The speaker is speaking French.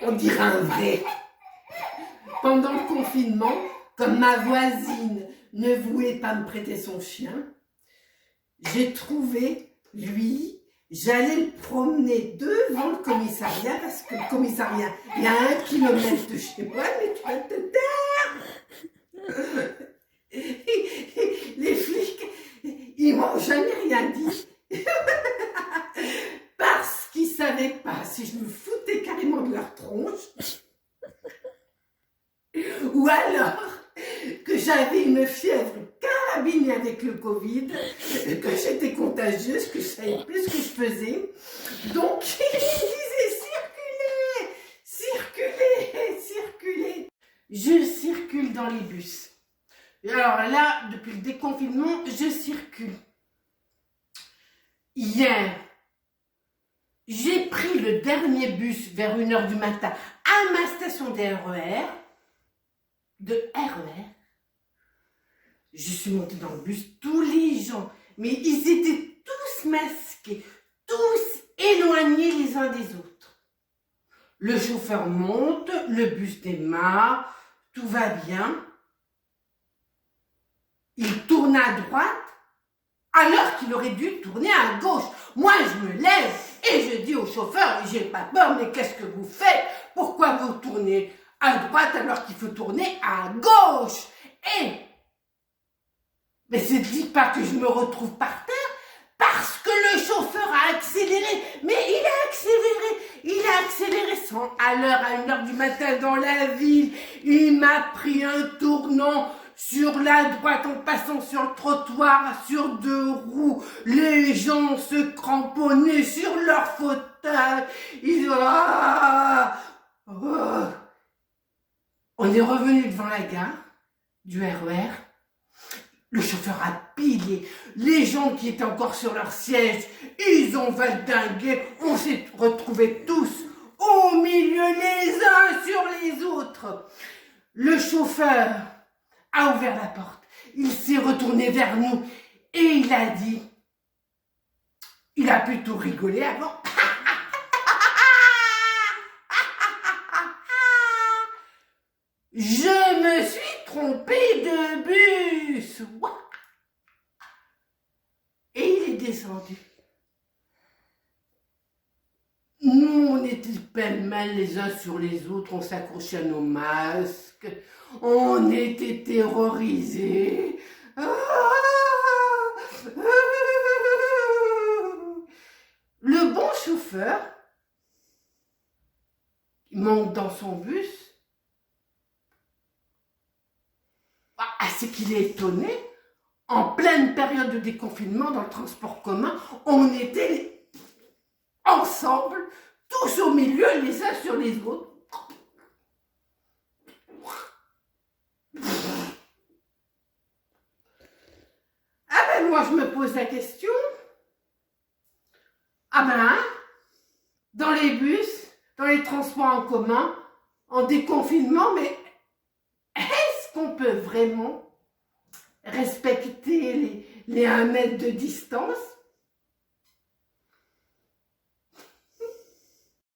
On dirait un vrai. Pendant le confinement, comme ma voisine ne voulait pas me prêter son chien, j'ai trouvé, lui, j'allais le promener devant le commissariat, parce que le commissariat, il y a 1 kilomètre de chez moi, mais tu vas te taire. Les flics, ils m'ont jamais rien dit. Parce qu'ils savaient pas si je me foutais carrément de leur tronche, ou alors que j'avais une fièvre carabinée avec le Covid, que j'étais contagieuse, que je savais plus ce que je faisais. Donc, ils disaient circulez, circulez, circulez. Je circule dans les bus. Et alors là, depuis le déconfinement, je circule. Hier, j'ai pris le dernier bus vers 1h du matin à ma station de RER. Je suis montée dans le bus, tous les gens, mais ils étaient tous masqués, tous éloignés les uns des autres. Le chauffeur monte, le bus démarre, tout va bien. Il tourne à droite, alors qu'il aurait dû tourner à gauche. Moi, je me lève et je dis au chauffeur, j'ai pas peur, mais qu'est-ce que vous faites? Pourquoi vous tournez à droite alors qu'il faut tourner à gauche? Mais c'est dit pas que je me retrouve par terre, parce que le chauffeur a accéléré. Mais il a accéléré sans à l'heure, à 1h du matin dans la ville. Il m'a pris un tournant sur la droite en passant sur le trottoir sur 2 roues. Les gens se cramponnaient sur leur fauteuil. On est revenu devant la gare du RER. Le chauffeur a pilé. Les gens qui étaient encore sur leur siège, ils ont valdingué. On s'est retrouvés tous au milieu les uns sur les autres. Le chauffeur a ouvert la porte. Il s'est retourné vers nous et il a dit, il a plutôt rigolé avant. Je me suis trompé de bus. Et il est descendu. Nous, on était pêle-mêle les uns sur les autres, on s'accrochait à nos masques, on était terrorisés. Le bon chauffeur, il monte dans son bus. C'est qu'il est étonné, en pleine période de déconfinement dans le transport commun, on était ensemble, tous au milieu, les uns sur les autres. Ah ben moi je me pose la question, dans les bus, dans les transports en commun, en déconfinement, mais est-ce qu'on peut vraiment respecter les 1 mètre de distance?